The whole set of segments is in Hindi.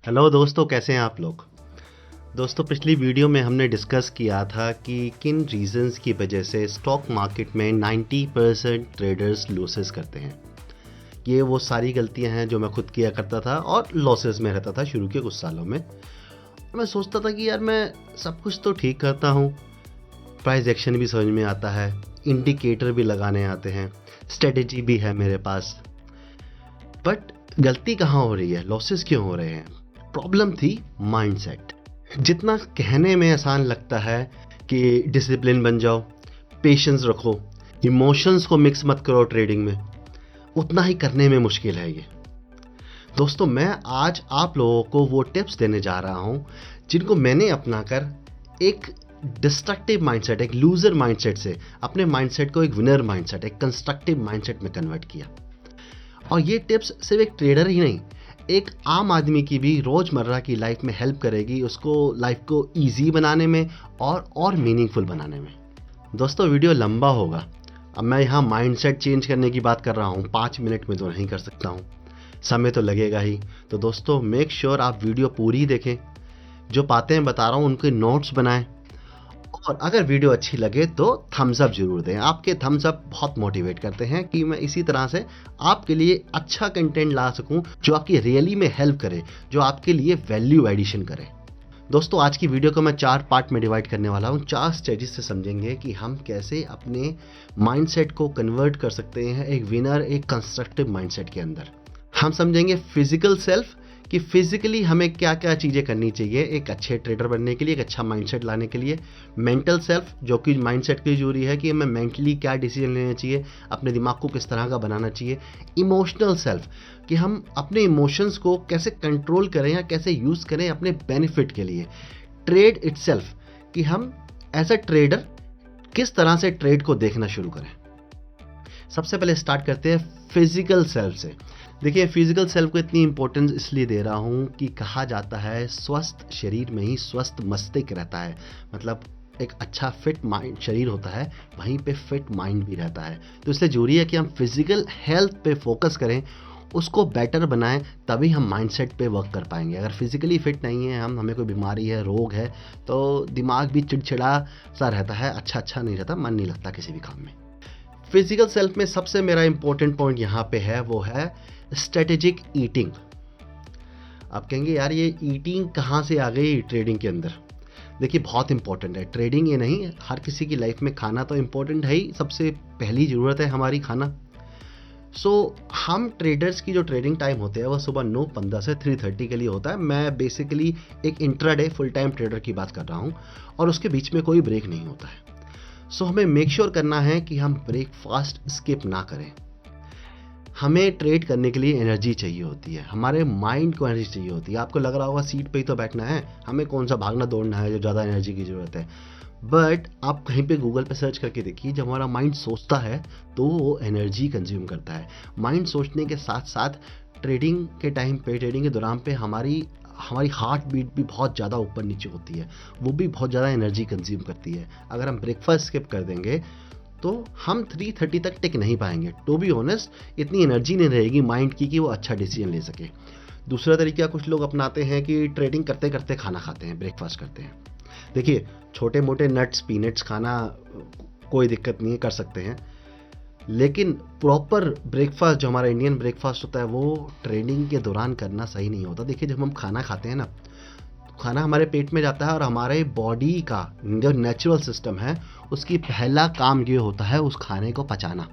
हेलो दोस्तों, कैसे हैं आप लोग। दोस्तों, पिछली वीडियो में हमने डिस्कस किया था कि किन रीजंस की वजह से स्टॉक मार्केट में 90% ट्रेडर्स लॉसेस करते हैं। ये वो सारी गलतियां हैं जो मैं खुद किया करता था और लॉसेस में रहता था शुरू के कुछ सालों में। मैं सोचता था कि यार मैं सब कुछ तो ठीक करता हूँ, प्राइस एक्शन भी समझ में आता है, इंडिकेटर भी लगाने आते हैं, स्ट्रेटेजी भी है मेरे पास, बट गलती कहाँ हो रही है, लॉसेस क्यों हो रहे हैं। प्रॉब्लम थी माइंडसेट। जितना कहने में आसान लगता है कि डिसिप्लिन बन जाओ, पेशेंस रखो, इमोशंस को मिक्स मत करो ट्रेडिंग में, उतना ही करने में मुश्किल है ये। दोस्तों, मैं आज आप लोगों को वो टिप्स देने जा रहा हूँ जिनको मैंने अपनाकर एक डिस्ट्रक्टिव माइंडसेट, एक लूजर माइंडसेट से अपने माइंडसेट को एक विनर माइंडसेट, एक कंस्ट्रक्टिव माइंडसेट में कन्वर्ट किया। और ये टिप्स सिर्फ एक ट्रेडर ही नहीं, एक आम आदमी की भी रोज़मर्रा की लाइफ में हेल्प करेगी, उसको लाइफ को ईजी बनाने में और मीनिंगफुल बनाने में। दोस्तों, वीडियो लंबा होगा। अब मैं यहाँ माइंडसेट चेंज करने की बात कर रहा हूँ, 5 मिनट में तो नहीं कर सकता हूँ, समय तो लगेगा ही। तो दोस्तों, मेक श्योर आप वीडियो पूरी देखें, जो बातें बता रहा हूँ उनके नोट्स बनाएं, और अगर वीडियो अच्छी लगे तो थम्स अप जरूर दें। आपके थम्स अप बहुत मोटिवेट करते हैं कि मैं इसी तरह से आपके लिए अच्छा कंटेंट ला सकूं जो आपकी रियली में हेल्प करे, जो आपके लिए वैल्यू एडिशन करे। दोस्तों, आज की वीडियो को मैं 4 पार्ट में डिवाइड करने वाला हूं। 4 स्टेजेस से समझेंगे कि हम कैसे अपने माइंडसेट को कन्वर्ट कर सकते हैं एक विनर, एक कंस्ट्रक्टिव माइंडसेट के अंदर। हम समझेंगे फिजिकल सेल्फ, कि फिजिकली हमें क्या क्या चीज़ें करनी चाहिए एक अच्छे ट्रेडर बनने के लिए, एक अच्छा माइंडसेट लाने के लिए। मेंटल सेल्फ, जो कि माइंडसेट की जरूरी है कि हमें मेंटली क्या डिसीजन लेना चाहिए, अपने दिमाग को किस तरह का बनाना चाहिए। इमोशनल सेल्फ, कि हम अपने इमोशंस को कैसे कंट्रोल करें या कैसे यूज़ करें अपने बेनिफिट के लिए। ट्रेड इटसेल्फ, कि हम एज अ ट्रेडर किस तरह से ट्रेड को देखना शुरू करें। सबसे पहले स्टार्ट करते हैं फिजिकल सेल्फ से। देखिए, फिजिकल सेल्फ को इतनी इंपॉर्टेंस इसलिए दे रहा हूँ कि कहा जाता है स्वस्थ शरीर में ही स्वस्थ मस्तिष्क रहता है। मतलब एक अच्छा फिट माइंड शरीर होता है, वहीं पे फिट माइंड भी रहता है। तो इसलिए जरूरी है कि हम फिजिकल हेल्थ पे फोकस करें, उसको बेटर बनाएं, तभी हम माइंडसेट पे वर्क कर पाएंगे। अगर फिजिकली फिट नहीं है, हमें कोई बीमारी है, रोग है, तो दिमाग भी चिड़चिड़ा सा रहता है, अच्छा नहीं रहता, मन नहीं लगता किसी भी काम में। फिजिकल सेल्फ में सबसे मेरा इंपॉर्टेंट पॉइंट यहाँ पे है, वो है स्ट्रेटेजिक ईटिंग। आप कहेंगे यार ये ईटिंग कहाँ से आ गई ट्रेडिंग के अंदर। देखिए, बहुत इंपॉर्टेंट है ट्रेडिंग, ये नहीं, हर किसी की लाइफ में खाना तो इंपॉर्टेंट है ही, सबसे पहली ज़रूरत है हमारी खाना। हम ट्रेडर्स की जो ट्रेडिंग टाइम होते हैं वो सुबह 9:15 से 3:30 के लिए होता है। मैं बेसिकली एक इंट्राडे फुल टाइम ट्रेडर की बात कर रहा हूँ, और उसके बीच में कोई ब्रेक नहीं होता है। हमें मेक श्योर करना है कि हम ब्रेकफास्ट स्किप ना करें। हमें ट्रेड करने के लिए एनर्जी चाहिए होती है, हमारे माइंड को एनर्जी चाहिए होती है। आपको लग रहा होगा सीट पे ही तो बैठना है, हमें कौन सा भागना दौड़ना है जो ज़्यादा एनर्जी की ज़रूरत है। बट आप कहीं पे गूगल पे सर्च करके देखिए, जब हमारा माइंड सोचता है तो वो एनर्जी कंज्यूम करता है। माइंड सोचने के साथ साथ ट्रेडिंग के टाइम पे, ट्रेडिंग के दौरान पे हमारी हार्ट बीट भी बहुत ज़्यादा ऊपर नीचे होती है, वो भी बहुत ज़्यादा एनर्जी कंज्यूम करती है। अगर हम ब्रेकफास्ट स्किप कर देंगे तो हम 3:30 तक टिक नहीं पाएंगे। टू बी ऑनेस्ट, इतनी एनर्जी नहीं रहेगी माइंड की कि वो अच्छा डिसीजन ले सके। दूसरा तरीका कुछ लोग अपनाते हैं कि ट्रेडिंग करते करते खाना खाते हैं, ब्रेकफास्ट करते हैं। देखिए, छोटे मोटे नट्स पीनट्स खाना कोई दिक्कत नहीं है, कर सकते हैं, लेकिन प्रॉपर ब्रेकफास्ट जो हमारा इंडियन ब्रेकफास्ट होता है वो ट्रेडिंग के दौरान करना सही नहीं होता। देखिए, जब हम खाना खाते हैं ना, खाना हमारे पेट में जाता है और हमारे बॉडी का जो नेचुरल सिस्टम है उसकी पहला काम ये होता है उस खाने को पचाना।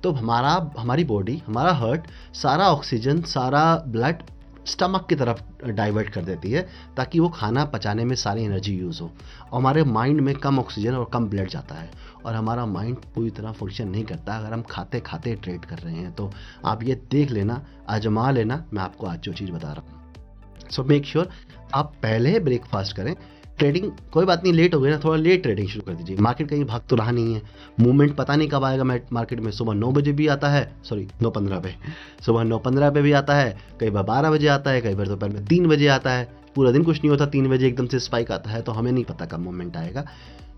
तो हमारी बॉडी, हमारा हार्ट सारा ऑक्सीजन, सारा ब्लड स्टमक की तरफ डाइवर्ट कर देती है ताकि वो खाना पचाने में सारी एनर्जी यूज़ हो। और हमारे माइंड में कम ऑक्सीजन और कम ब्लड जाता है, और हमारा माइंड पूरी तरह फंक्शन नहीं करता अगर हम खाते खाते ट्रेड कर रहे हैं। तो आप ये देख लेना, आजमा लेना, मैं आपको आज जो चीज़ बता रहा हूँ। मेक श्योर आप पहले ब्रेकफास्ट करें। ट्रेडिंग कोई बात नहीं, लेट हो गया ना, थोड़ा लेट ट्रेडिंग शुरू कर दीजिए। मार्केट कहीं भाग तो रहा नहीं है, मूवमेंट पता नहीं कब आएगा मार्केट में। सुबह 9 बजे भी आता है, 9:15 पे, सुबह 9:15 पे भी आता है, कई बार 12 बजे आता है, कई बार दोपहर में 3 बजे आता है। पूरा दिन कुछ नहीं होता, 3 बजे एकदम से स्पाइक आता है, तो हमें नहीं पता कब मोमेंट आएगा।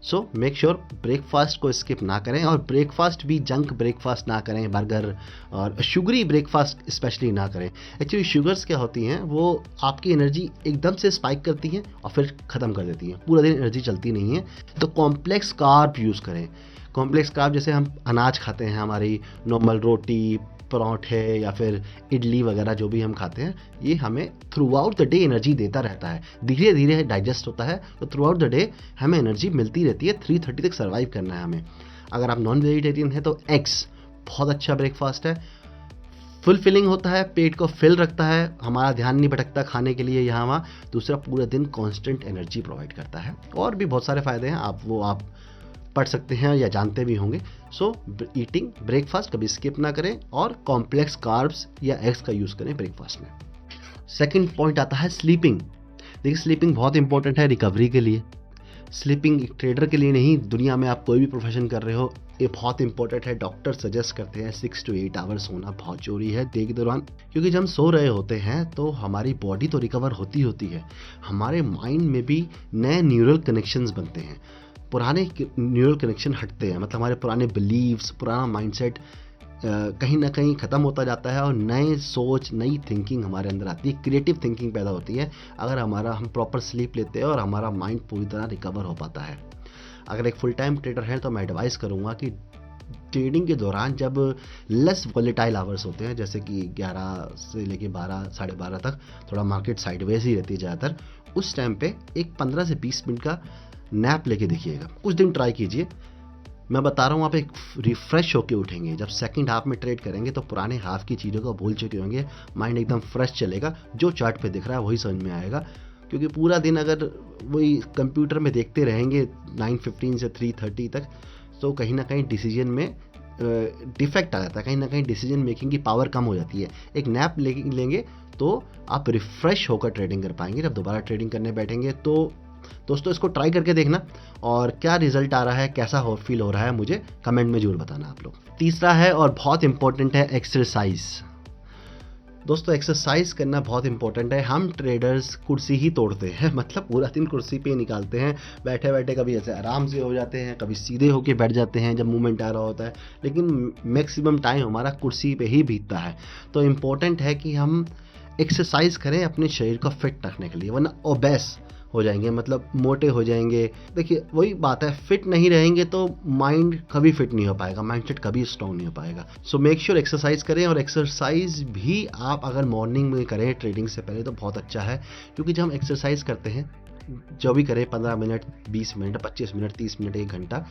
सो मेक श्योर ब्रेकफास्ट को स्किप ना करें, और ब्रेकफास्ट भी जंक ब्रेकफास्ट ना करें, बर्गर और शुगरी ब्रेकफास्ट स्पेशली ना करें। एक्चुअली शुगर्स क्या होती हैं, वो आपकी एनर्जी एकदम से स्पाइक करती हैं और फिर ख़त्म कर देती हैं, पूरा दिन एनर्जी चलती नहीं है। तो कॉम्प्लेक्स कार्ब यूज़ करें। कॉम्प्लेक्स कार्ब जैसे हम अनाज खाते हैं, हमारी नॉर्मल रोटी, पराठे या फिर इडली वगैरह जो भी हम खाते हैं, ये हमें through out the day energy देता रहता है, धीरे धीरे डाइजेस्ट होता है, तो थ्रू आउट द डे हमें एनर्जी मिलती रहती है। 3:30 तक सर्वाइव करना है हमें। अगर आप नॉन वेजिटेरियन हैं तो एग्स बहुत अच्छा ब्रेकफास्ट है, फुलफिलिंग होता है, पेट को फिल रखता है, हमारा ध्यान नहीं भटकता खाने के लिए यहाँ वहाँ। दूसरा, पूरा दिन कांस्टेंट एनर्जी प्रोवाइड करता है, और भी बहुत सारे फ़ायदे हैं, आप पढ़ सकते हैं या जानते भी होंगे। सो ईटिंग ब्रेकफास्ट कभी स्किप ना करें, और कॉम्प्लेक्स कार्ब्स या एग्स का यूज़ करें ब्रेकफास्ट में। सेकंड पॉइंट आता है स्लीपिंग। देखिए, स्लीपिंग बहुत इंपॉर्टेंट है रिकवरी के लिए। स्लीपिंग एक ट्रेडर के लिए नहीं, दुनिया में आप कोई भी प्रोफेशन कर रहे हो, ये बहुत इंपॉर्टेंट है। डॉक्टर सजेस्ट करते हैं 6 to 8 आवर्स सोना बहुत जरूरी है डे के दौरान, क्योंकि जब हम सो रहे होते हैं तो हमारी बॉडी तो रिकवर होती है, हमारे माइंड में भी नए न्यूरल कनेक्शंस बनते हैं, पुराने न्यूरल कनेक्शन हटते हैं, मतलब हमारे पुराने बिलीव्स, पुराना माइंडसेट कहीं ना कहीं ख़त्म होता जाता है, और नए सोच, नई थिंकिंग हमारे अंदर आती है, क्रिएटिव थिंकिंग पैदा होती है, अगर हम प्रॉपर स्लीप लेते हैं और हमारा माइंड पूरी तरह रिकवर हो पाता है। अगर एक फुल टाइम ट्रेडर है तो मैं एडवाइस करूँगा कि ट्रेडिंग के दौरान जब लेस वॉलेटाइल आवर्स होते हैं, जैसे कि 11 से लेके 12, 12:30 तक थोड़ा मार्केट साइडवेज ही रहती है ज़्यादातर, उस टाइम पे एक 15 से 20 मिनट का नैप लेके देखिएगा, कुछ दिन ट्राई कीजिए। मैं बता रहा हूँ, आप एक रिफ्रेश होके उठेंगे। जब सेकंड हाफ में ट्रेड करेंगे तो पुराने हाफ की चीज़ों को भूल चुके होंगे, माइंड एकदम फ्रेश चलेगा, जो चार्ट पे दिख रहा है वही समझ में आएगा। क्योंकि पूरा दिन अगर वही कंप्यूटर में देखते रहेंगे 9:15 से 3:30 तक, तो कहीं ना कहीं डिसीजन में डिफेक्ट आ जाता है, कहीं ना कहीं डिसीजन मेकिंग की पावर कम हो जाती है। एक नैप लेंगे तो आप रिफ्रेश होकर ट्रेडिंग कर पाएंगे। जब दोबारा ट्रेडिंग करने बैठेंगे तो दोस्तों इसको ट्राई करके देखना, और क्या रिजल्ट आ रहा है, कैसा फील हो रहा है, मुझे कमेंट में जरूर बताना आप लोग। तीसरा है और बहुत इंपॉर्टेंट है एक्सरसाइज। दोस्तों, एक्सरसाइज करना बहुत इंपॉर्टेंट है। हम ट्रेडर्स कुर्सी ही तोड़ते हैं, मतलब पूरा दिन कुर्सी पे निकालते हैं, बैठे बैठे कभी ऐसे आराम से हो जाते हैं, कभी सीधे होके बैठ जाते हैं जब मूवमेंट आ रहा होता है, लेकिन मैक्सिमम टाइम हमारा कुर्सी पे ही बीतता है। तो इम्पोर्टेंट है कि हम एक्सरसाइज करें अपने शरीर को फिट रखने के लिए, वरना ओबेस हो जाएंगे, मतलब मोटे हो जाएंगे। देखिए, वही बात है, फिट नहीं रहेंगे तो माइंड कभी फिट नहीं हो पाएगा, माइंडसेट कभी स्ट्रॉन्ग नहीं हो पाएगा। सो मेक श्योर एक्सरसाइज करें, और एक्सरसाइज भी आप अगर मॉर्निंग में करें ट्रेडिंग से पहले तो बहुत अच्छा है, क्योंकि जब हम एक्सरसाइज करते हैं, जो भी करें 15 मिनट, 20 मिनट, 25 मिनट, 30 मिनट, 1 घंटा,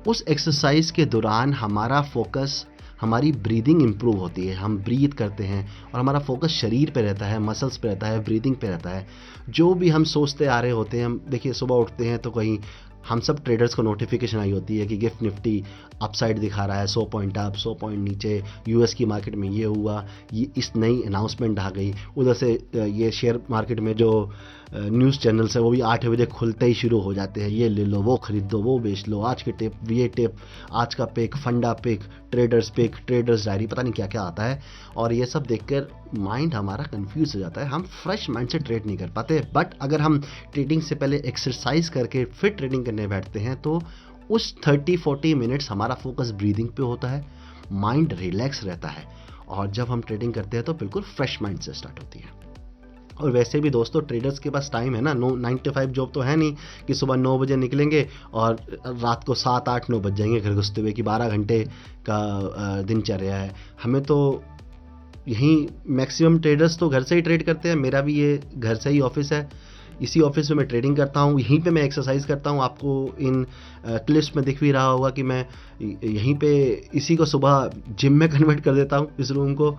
उस एक्सरसाइज के दौरान हमारा फोकस, हमारी ब्रीदिंग इंप्रूव होती है, हम ब्रीथ करते हैं और हमारा फोकस शरीर पे रहता है, मसल्स पे रहता है, ब्रीदिंग पे रहता है। जो भी हम सोचते आ रहे होते हैं, हम देखिए सुबह उठते हैं तो कहीं हम सब ट्रेडर्स को नोटिफिकेशन आई होती है कि गिफ्ट निफ्टी अपसाइड दिखा रहा है, 100 पॉइंट अप, 100 पॉइंट नीचे, यूएस की मार्केट में ये हुआ, ये इस नई अनाउंसमेंट आ गई, उधर से ये शेयर मार्केट में जो न्यूज़ चैनल्स है वो भी 8 बजे खुलते ही शुरू हो जाते हैं, ये ले लो, वो खरीद लो, वो बेच लो, आज के टिप, ये टिप, आज का पिक, फंडा पिक, ट्रेडर्स डायरी, पता नहीं क्या क्या आता है। और ये सब देखकर माइंड हमारा कंफ्यूज हो जाता है, हम फ्रेश माइंड से ट्रेड नहीं कर पाते। बट अगर हम ट्रेडिंग से पहले एक्सरसाइज करके फिर ट्रेडिंग करने बैठते हैं तो उस 30-40 मिनट्स हमारा फोकस ब्रीदिंग पे होता है, माइंड रिलैक्स रहता है, और जब हम ट्रेडिंग करते हैं तो बिल्कुल फ्रेश माइंड से स्टार्ट होती है। और वैसे भी दोस्तों, ट्रेडर्स के पास टाइम है ना, 9 to 5 जॉब तो है नहीं कि सुबह 9 बजे निकलेंगे और रात को 7, 8, 9 बज जाएंगे घर घुसते हुए, कि 12 घंटे का दिनचर्या है। हमें तो यहीं मैक्सिमम ट्रेडर्स तो घर से ही ट्रेड करते हैं, मेरा भी ये घर से ही ऑफिस है, इसी ऑफिस में मैं ट्रेडिंग करता हूँ, यहीं पे मैं एक्सरसाइज करता हूँ। आपको इन क्लिप्स में दिख भी रहा होगा कि मैं यहीं पे इसी को सुबह जिम में कन्वर्ट कर देता हूँ, इस रूम को,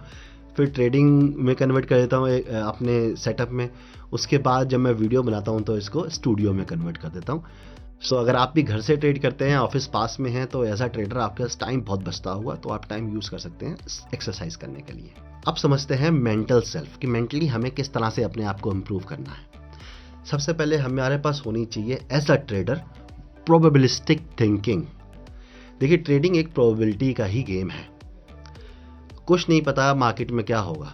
फिर ट्रेडिंग में कन्वर्ट कर देता हूँ अपने सेटअप में। उसके बाद जब मैं वीडियो बनाता हूँ तो इसको स्टूडियो में कन्वर्ट कर देता हूँ। सो अगर आप भी घर से ट्रेड करते हैं, ऑफिस पास में है, तो एज अ ट्रेडर आपके पास टाइम बहुत बचता हुआ, तो आप टाइम यूज़ कर सकते हैं एक्सरसाइज करने के लिए। अब समझते हैं मेंटल सेल्फ, कि मेंटली हमें किस तरह से अपने आप को इम्प्रूव करना है। सबसे पहले हमारे पास होनी चाहिए as a trader probabilistic thinking. देखिए, ट्रेडिंग एक प्रोबेबिलिटी का ही गेम है, कुछ नहीं पता मार्केट में क्या होगा,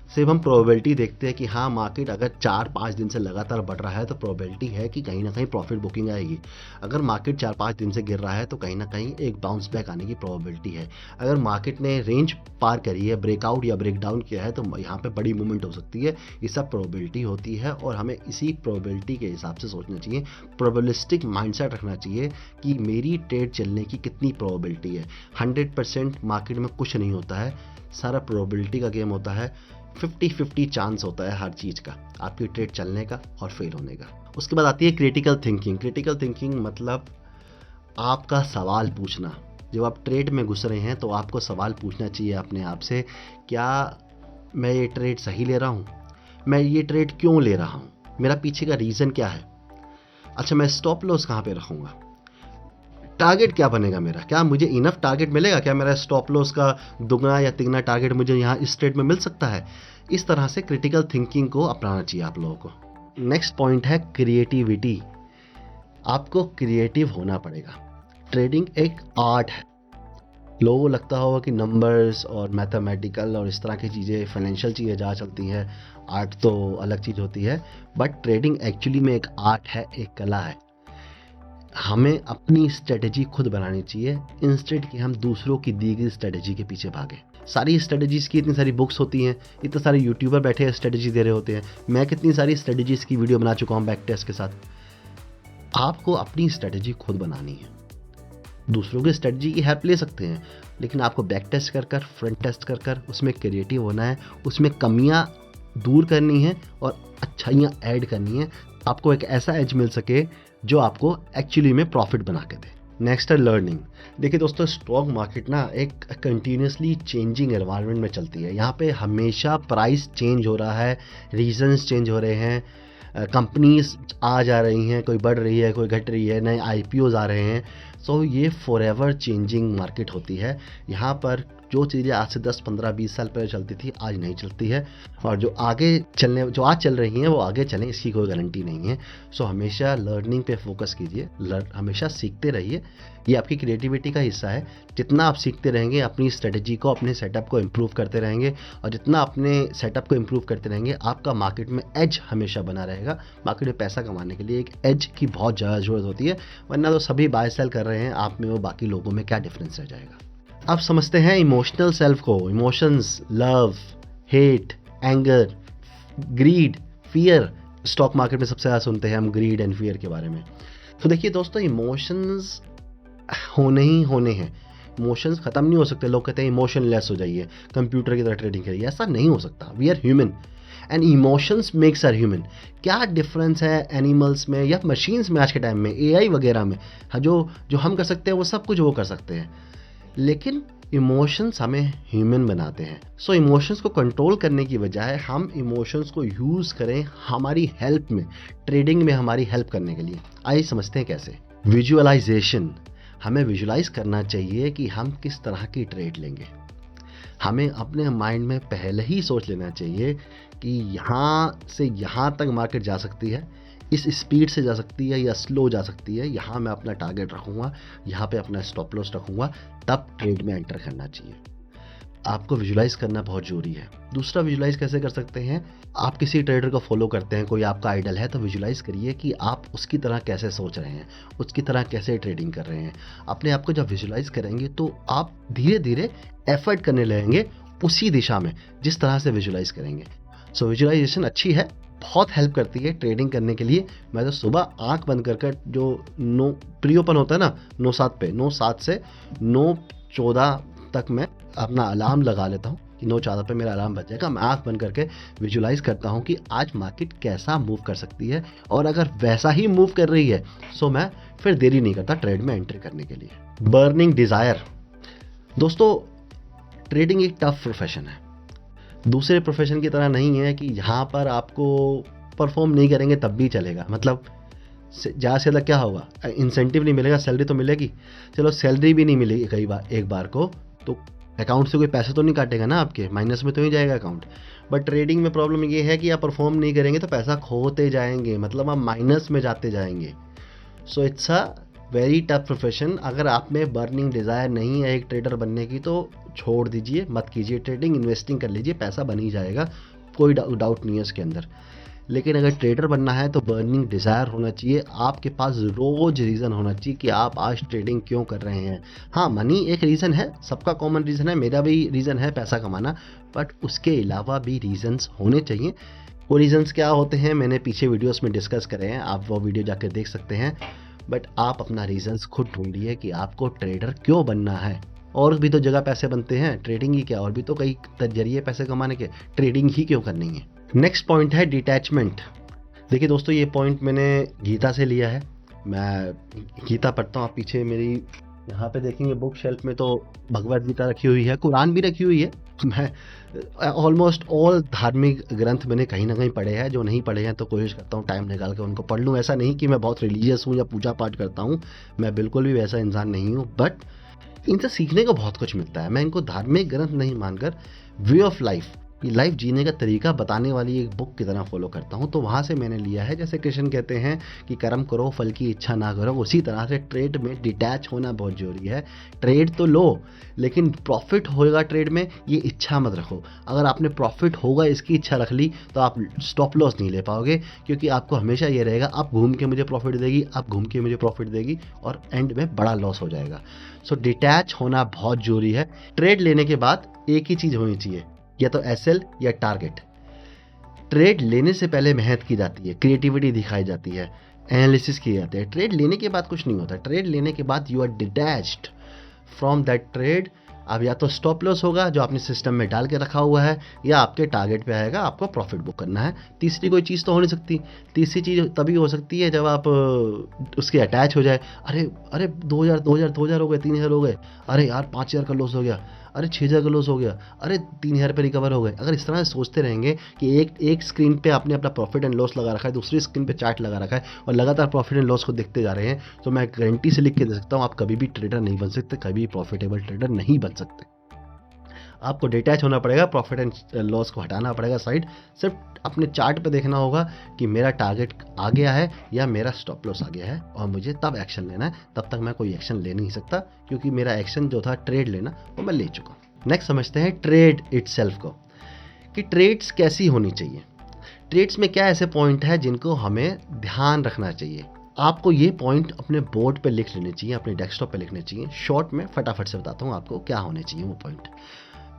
सिर्फ हम प्रोबेबिलिटी देखते हैं कि हाँ मार्केट अगर 4-5 दिन से लगातार बढ़ रहा है तो प्रोबेबिलिटी है कि कहीं ना कहीं प्रॉफिट बुकिंग आएगी। अगर मार्केट 4-5 दिन से गिर रहा है तो कहीं ना कहीं एक बाउंस बैक आने की प्रोबेबिलिटी है। अगर मार्केट ने रेंज पार करी है, ब्रेकआउट या ब्रेकडाउन किया है, तो यहाँ पे बड़ी मूवमेंट हो सकती है। ये सब प्रोबेबिलिटी होती है और हमें इसी प्रोबेबिलिटी के हिसाब से सोचना चाहिए, प्रोबेबिलिस्टिक माइंडसेट रखना चाहिए कि मेरी ट्रेड चलने की कितनी प्रोबेबिलिटी है। 100% मार्केट में कुछ नहीं होता है, सारा प्रोबेबिलिटी का गेम होता है। 50-50 चांस होता है हर चीज़ का, आपकी ट्रेड चलने का और फेल होने का। उसके बाद आती है क्रिटिकल थिंकिंग। क्रिटिकल थिंकिंग मतलब आपका सवाल पूछना। जब आप ट्रेड में घुस रहे हैं तो आपको सवाल पूछना चाहिए अपने आप से, क्या मैं ये ट्रेड सही ले रहा हूँ? मैं ये ट्रेड क्यों ले रहा हूँ? मेरा पीछे का रीज़न क्या है? अच्छा, मैं स्टॉप लॉस कहाँ पे रखूँगा? टारगेट क्या बनेगा मेरा? क्या मुझे इनफ टारगेट मिलेगा? क्या मेरा स्टॉप लॉस का दुगना या तिगना टारगेट मुझे यहाँ इस ट्रेड में मिल सकता है? इस तरह से क्रिटिकल थिंकिंग को अपनाना चाहिए आप लोगों को। नेक्स्ट पॉइंट है क्रिएटिविटी। आपको क्रिएटिव होना पड़ेगा। ट्रेडिंग एक आर्ट है। लोगों को लगता होगा कि नंबर्स और मैथमेटिकल और इस तरह की चीज़ें, फाइनेंशियल चीज़ें जहाँ चलती हैं, आर्ट तो अलग चीज़ होती है, बट ट्रेडिंग एक्चुअली में एक आर्ट है, एक कला है। हमें अपनी स्ट्रेटजी खुद बनानी चाहिए, इंस्टेड कि हम दूसरों की दी गई स्ट्रेटजी के पीछे भागें। सारी स्ट्रेटजीज़ की इतनी सारी बुक्स होती हैं, इतने सारे यूट्यूबर बैठे हैं स्ट्रेटजी दे रहे होते हैं। मैं कितनी सारी स्ट्रेटजीज़ की वीडियो बना चुका हूँ बैक टेस्ट के साथ। आपको अपनी स्ट्रेटजी खुद बनानी है। दूसरों की स्ट्रेटजी की हेल्प ले सकते हैं, लेकिन आपको बैक टेस्ट कर कर, फ्रंट टेस्ट कर कर उसमें क्रिएटिव होना है, उसमें कमियां दूर करनी है और अच्छाइयाँ ऐड करनी है। आपको एक ऐसा एज मिल सके जो आपको एक्चुअली में प्रॉफिट बना के दे। नेक्स्ट है लर्निंग। देखिए दोस्तों, स्टॉक मार्केट ना एक कंटिन्यूसली चेंजिंग एनवायरनमेंट में चलती है। यहाँ पे हमेशा प्राइस चेंज हो रहा है, रीजंस चेंज हो रहे हैं, कंपनीज आ जा रही हैं, कोई बढ़ रही है, कोई घट रही है, नए आईपीओज आ रहे हैं। सो ये फॉरएवर चेंजिंग मार्केट होती है। यहाँ पर जो चीज़ें आज से 10, 15, 20 साल पहले चलती थी आज नहीं चलती है, और जो आज चल रही हैं वो आगे चलें इसकी कोई गारंटी नहीं है। सो हमेशा लर्निंग पे फोकस कीजिए, हमेशा सीखते रहिए। ये आपकी क्रिएटिविटी का हिस्सा है। जितना आप सीखते रहेंगे, अपनी स्ट्रेटजी को, अपने सेटअप को इम्प्रूव करते रहेंगे, और जितना अपने सेटअप को इम्प्रूव करते रहेंगे, आपका मार्केट में एज हमेशा बना रहेगा। मार्केट में पैसा कमाने के लिए एक एज की बहुत ज़्यादा ज़रूरत होती है, वरना तो सभी बाय सेल कर रहे हैं, आप में वो बाकी लोगों में क्या डिफरेंस रह जाएगा। अब समझते हैं इमोशनल सेल्फ को। Emotions, love, hate, anger, greed, fear. Stock market में सबसे ज़्यादा सुनते हैं हम ग्रीड एंड फियर के बारे में। तो देखिए दोस्तों, इमोशंस होने ही होने हैं। इमोशंस ख़त्म नहीं हो सकते। लोग कहते हैं इमोशनलेस हो जाइए, कंप्यूटर की तरह ट्रेडिंग करिए। ऐसा नहीं हो सकता। We are human and emotions makes are human. क्या डिफरेंस है एनिमल्स में या मशीन्स में आज के टाइम में, एआई वगैरह में? जो हम कर सकते हैं वो सब कुछ वो कर सकते हैं, लेकिन इमोशंस हमें ह्यूमन बनाते हैं। सो इमोशंस को कंट्रोल करने की बजाय हम इमोशंस को यूज़ करें हमारी हेल्प में, ट्रेडिंग में हमारी हेल्प करने के लिए। आइए समझते हैं कैसे। विजुअलाइजेशन। हमें विजुअलाइज करना चाहिए कि हम किस तरह की ट्रेड लेंगे। हमें अपने माइंड में पहले ही सोच लेना चाहिए कि यहाँ से यहाँ तक मार्केट जा सकती है, इस स्पीड से जा सकती है या स्लो जा सकती है, यहाँ मैं अपना टारगेट रखूँगा, यहाँ पे अपना स्टॉप लॉस रखूँगा, तब ट्रेड में एंटर करना चाहिए। आपको विजुलाइज करना बहुत ज़रूरी है। दूसरा, विजुलाइज कैसे कर सकते हैं? आप किसी ट्रेडर को फॉलो करते हैं, कोई आपका आइडल है, तो विजुलाइज करिए कि आप उसकी तरह कैसे सोच रहे हैं, उसकी तरह कैसे ट्रेडिंग कर रहे हैं। अपने आप को जब विजुलाइज करेंगे तो आप धीरे धीरे एफर्ट करने लगेंगे उसी दिशा में जिस तरह से विजुलाइज करेंगे। सो विजुलाइजेशन अच्छी है, बहुत हेल्प करती है ट्रेडिंग करने के लिए। मैं तो सुबह आंख बंद कर जो प्री ओपन होता है ना 9-7 पे, 9-7 से 9-14 तक मैं अपना अलार्म लगा लेता हूँ कि 9-14 पे मेरा अलार्म बज जाएगा। मैं आंख बंद करके विजुलाइज करता हूँ कि आज मार्केट कैसा मूव कर सकती है, और अगर वैसा ही मूव कर रही है सो मैं फिर देरी नहीं करता ट्रेड में एंट्री करने के लिए। Burning desire. दोस्तों, ट्रेडिंग एक टफ प्रोफेशन है। दूसरे प्रोफेशन की तरह नहीं है कि यहाँ पर आपको परफॉर्म नहीं करेंगे तब भी चलेगा। मतलब ज़्यादा से ज़्यादा क्या होगा, इंसेंटिव नहीं मिलेगा, सैलरी तो मिलेगी। चलो सैलरी भी नहीं मिलेगी कई बार, एक बार को तो अकाउंट से कोई पैसे तो नहीं काटेगा ना, आपके माइनस में तो ही जाएगा अकाउंट। बट ट्रेडिंग में प्रॉब्लम ये है कि आप परफॉर्म नहीं करेंगे तो पैसा खोते जाएंगे, मतलब आप माइनस में जाते जाएंगे। So it's a very tough profession. अगर आप में बर्निंग डिज़ायर नहीं है एक ट्रेडर बनने की तो छोड़ दीजिए, मत कीजिए ट्रेडिंग, इन्वेस्टिंग कर लीजिए, पैसा बन ही जाएगा। कोई डाउट नहीं है इसके अंदर। लेकिन अगर ट्रेडर बनना है तो बर्निंग डिज़ायर होना चाहिए, आपके पास रोज़ रीज़न होना चाहिए कि आप आज ट्रेडिंग क्यों कर रहे हैं। हाँ, मनी एक रीज़न है, सबका कॉमन रीज़न है, मेरा भी रीज़न है पैसा कमाना, बट उसके अलावा भी रीज़न्स होने चाहिए। वो रीज़न्स क्या होते हैं मैंने पीछे वीडियोस में डिस्कस करे हैं, आप वो वीडियो जाकर देख सकते हैं। बट आप अपना रीज़न्स खुद ढूंढिए कि आपको ट्रेडर क्यों बनना है। और भी तो जगह पैसे बनते हैं, ट्रेडिंग ही क्या, और भी तो कई जरिए पैसे कमाने के, ट्रेडिंग ही क्यों करनी है। नेक्स्ट पॉइंट है डिटैचमेंट। देखिए दोस्तों, ये पॉइंट मैंने गीता से लिया है। मैं गीता पढ़ता हूँ, आप पीछे मेरी यहाँ पे देखेंगे बुक शेल्फ में तो भगवद गीता रखी हुई है, कुरान भी रखी हुई है। मैं ऑलमोस्ट ऑल धार्मिक ग्रंथ मैंने कहीं ना कहीं पढ़े हैं, जो नहीं पढ़े हैं तो कोशिश करता हूँ टाइम निकाल के उनको पढ़ लूँ। ऐसा नहीं कि मैं बहुत रिलीजियस हूँ या पूजा पाठ करता हूँ, मैं बिल्कुल भी वैसा इंसान नहीं हूँ, बट इनसे सीखने को बहुत कुछ मिलता है। मैं इनको धार्मिक ग्रंथ नहीं मानकर वे ऑफ लाइफ, ये लाइफ जीने का तरीका बताने वाली एक बुक की तरह फॉलो करता हूँ। तो वहाँ से मैंने लिया है, जैसे कृष्ण कहते हैं कि कर्म करो फल की इच्छा ना करो, उसी तरह से ट्रेड में डिटैच होना बहुत जरूरी है। ट्रेड तो लो, लेकिन प्रॉफिट होगा ट्रेड में ये इच्छा मत रखो। अगर आपने प्रॉफिट होगा इसकी इच्छा रख ली तो आप स्टॉप लॉस नहीं ले पाओगे, क्योंकि आपको हमेशा ये रहेगा आप घूम के मुझे प्रॉफिट देगी, आप घूम के मुझे प्रॉफिट देगी, और एंड में बड़ा लॉस हो जाएगा। सो डिटैच होना बहुत जरूरी है। ट्रेड लेने के बाद एक ही चीज़ होनी चाहिए, या तो एसएल या टारगेट। ट्रेड लेने से पहले मेहनत की जाती है, क्रिएटिविटी दिखाई जाती है, एनालिसिस किए जाते हैं। ट्रेड लेने के बाद कुछ नहीं होता। ट्रेड लेने के बाद you are detached from that trade. अब या तो स्टॉप लॉस होगा जो आपने सिस्टम में डाल के रखा हुआ है, या आपके टारगेट पे आएगा, आपको प्रॉफिट बुक करना है। तीसरी कोई चीज़ तो हो नहीं सकती। तीसरी चीज़ तभी हो सकती है जब आप उसके अटैच हो जाए। अरे अरे 2000 हो गए, 3000 हो गए, अरे यार 5000 का लॉस हो गया, अरे 6000 का लॉस हो गया, अरे 3000 पे रिकवर हो गए। अगर इस तरह से सोचते रहेंगे कि एक स्क्रीन पे आपने अपना प्रॉफिट एंड लॉस लगा रखा है, दूसरी स्क्रीन पे चार्ट लगा रखा है, और लगातार प्रॉफिट एंड लॉस को देखते जा रहे हैं, तो मैं गारंटी से लिख के दे सकता हूँ आप कभी भी ट्रेडर नहीं बन सकते, कभी प्रॉफिटेबल ट्रेडर नहीं बन सकते। आपको डिटैच होना पड़ेगा, प्रॉफिट एंड लॉस को हटाना पड़ेगा साइड, सिर्फ अपने चार्ट पे देखना होगा कि मेरा टारगेट आ गया है या मेरा स्टॉप लॉस आ गया है, और मुझे तब एक्शन लेना है। तब तक मैं कोई एक्शन ले नहीं सकता, क्योंकि मेरा एक्शन जो था ट्रेड लेना वो मैं ले चुका हूँ। नेक्स्ट समझते हैं ट्रेड इटसेल्फ को, कि ट्रेड्स कैसी होनी चाहिए। ट्रेड्स में क्या ऐसे पॉइंट है जिनको हमें ध्यान रखना चाहिए। आपको ये पॉइंट अपने बोर्ड पे लिख लेने चाहिए, अपने डेस्कटॉप पे लिखने चाहिए। शॉर्ट में फटाफट से बताता हूँ आपको क्या होने चाहिए वो पॉइंट।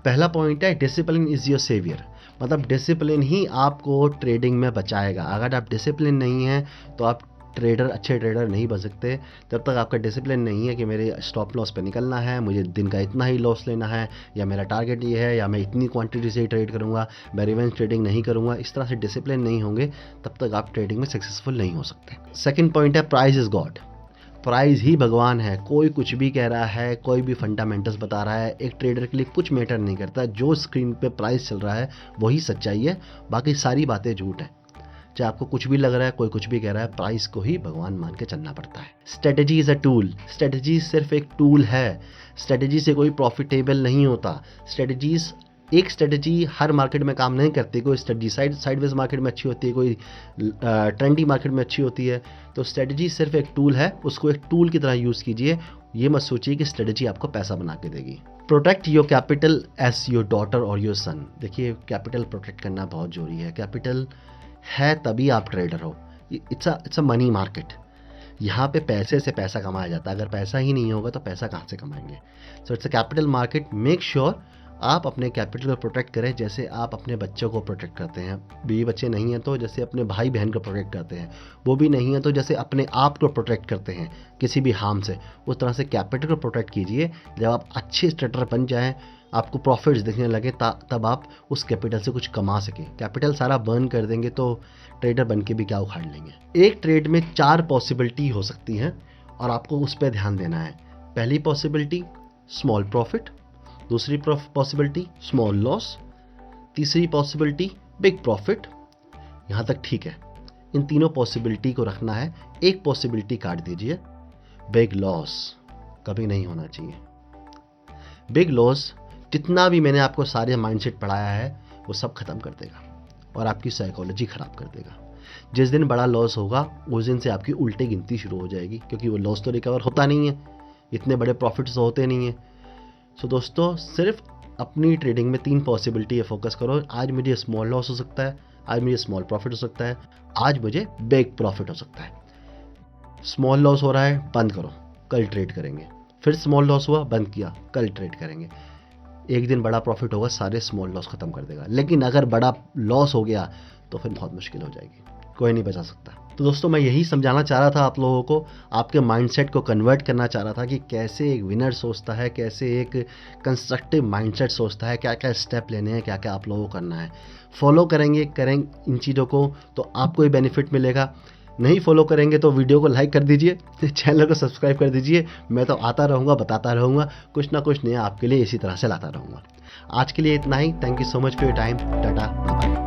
पहला पॉइंट है डिसिप्लिन इज़ योर सेवियर। मतलब डिसिप्लिन ही आपको ट्रेडिंग में बचाएगा। अगर आप डिसिप्लिन नहीं हैं तो आप अच्छे ट्रेडर नहीं बन सकते। जब तक आपका डिसिप्लिन नहीं है कि मेरे स्टॉप लॉस पे निकलना है, मुझे दिन का इतना ही लॉस लेना है, या मेरा टारगेट ये है, या मैं इतनी क्वांटिटी से ही ट्रेड करूंगा, मैं रिवेंज ट्रेडिंग नहीं करूंगा, इस तरह से डिसिप्लिन नहीं होंगे, तब तक आप ट्रेडिंग में सक्सेसफुल नहीं हो सकते। सेकेंड पॉइंट है प्राइस इज गॉड। प्राइस ही भगवान है। कोई कुछ भी कह रहा है, कोई भी फंडामेंटल्स बता रहा है, एक ट्रेडर के लिए कुछ मैटर नहीं करता। जो स्क्रीन पे प्राइस चल रहा है वही सच्चाई है, बाकी सारी बातें झूठ है। चाहे आपको कुछ भी लग रहा है, कोई कुछ भी कह रहा है, प्राइस को ही भगवान मान के चलना पड़ता है। Strategy is a tool. Strategy सिर्फ एक टूल है। स्ट्रेटेजी से कोई प्रॉफिटेबल नहीं होता। एक स्ट्रेटजी हर मार्केट में काम नहीं करती। कोई स्ट्रेटजी साइडवेज मार्केट में अच्छी होती है, कोई ट्रेंडी मार्केट में अच्छी होती है। तो स्ट्रेटजी सिर्फ एक टूल है, उसको एक टूल की तरह यूज़ कीजिए। ये मत सोचिए कि स्ट्रेटजी आपको पैसा बना के देगी। Protect your capital as your daughter और योर सन। देखिए, कैपिटल प्रोटेक्ट करना बहुत ज़रूरी है। कैपिटल है तभी आप ट्रेडर हो। It's a money market. यहाँ पे पैसे से पैसा कमाया जाता है। अगर पैसा ही नहीं होगा तो पैसा कहाँ से कमाएंगे। So it's a capital market. Make sure आप अपने कैपिटल को प्रोटेक्ट करें, जैसे आप अपने बच्चों को प्रोटेक्ट करते हैं। बीवी बच्चे नहीं हैं तो जैसे अपने भाई बहन को प्रोटेक्ट करते हैं, वो भी नहीं है तो जैसे अपने आप को प्रोटेक्ट करते हैं किसी भी हार्म से, उस तरह से कैपिटल को प्रोटेक्ट कीजिए। जब आप अच्छे ट्रेडर बन जाएं, आपको प्रॉफिट्स दिखने लगे, तब आप उस कैपिटल से कुछ कमा सकें। कैपिटल सारा बर्न कर देंगे तो ट्रेडर बन के भी क्या उखाड़ लेंगे। एक ट्रेड में 4 पॉसिबिलिटी हो सकती हैं और आपको उस पर ध्यान देना है। पहली पॉसिबिलिटी स्मॉल प्रॉफिट, दूसरी पॉसिबिलिटी स्मॉल लॉस, तीसरी पॉसिबिलिटी बिग प्रॉफिट। यहाँ तक ठीक है। इन तीनों पॉसिबिलिटी को रखना है। एक पॉसिबिलिटी काट दीजिए, बिग लॉस कभी नहीं होना चाहिए। बिग लॉस जितना भी मैंने आपको सारे माइंडसेट पढ़ाया है वो सब खत्म कर देगा और आपकी साइकोलॉजी खराब कर देगा। जिस दिन बड़ा लॉस होगा उस दिन से आपकी उल्टे गिनती शुरू हो जाएगी, क्योंकि वो लॉस तो रिकवर होता नहीं है, इतने बड़े प्रॉफिट्स तो होते नहीं हैं। सो दोस्तों, सिर्फ अपनी ट्रेडिंग में 3 पॉसिबिलिटी है फोकस करो। आज मुझे स्मॉल लॉस हो सकता है, आज मुझे स्मॉल प्रॉफिट हो सकता है, आज मुझे बिग प्रॉफिट हो सकता है। स्मॉल लॉस हो रहा है, बंद करो, कल ट्रेड करेंगे। फिर स्मॉल लॉस हुआ, बंद किया, कल ट्रेड करेंगे। एक दिन बड़ा प्रॉफिट होगा, सारे स्मॉल लॉस खत्म कर देगा। लेकिन अगर बड़ा लॉस हो गया तो फिर बहुत मुश्किल हो जाएगी, कोई नहीं बचा सकता। तो दोस्तों मैं यही समझाना चाह रहा था आप लोगों को, आपके माइंडसेट को कन्वर्ट करना चाह रहा था कि कैसे एक विनर सोचता है, कैसे एक कंस्ट्रक्टिव माइंडसेट सोचता है, क्या क्या स्टेप लेने हैं, क्या क्या आप लोगों को करना है। फॉलो करेंगे इन चीज़ों को तो आपको ही बेनिफिट मिलेगा। नहीं फॉलो करेंगे तो वीडियो को लाइक कर दीजिए, चैनल को सब्सक्राइब कर दीजिए। मैं तो आता रहूँगा, बताता रहूँगा, कुछ ना कुछ नया आपके लिए इसी तरह से लाता रहूँगा। आज के लिए इतना ही। Thank you so much for your time. टाटा, बाय बाय।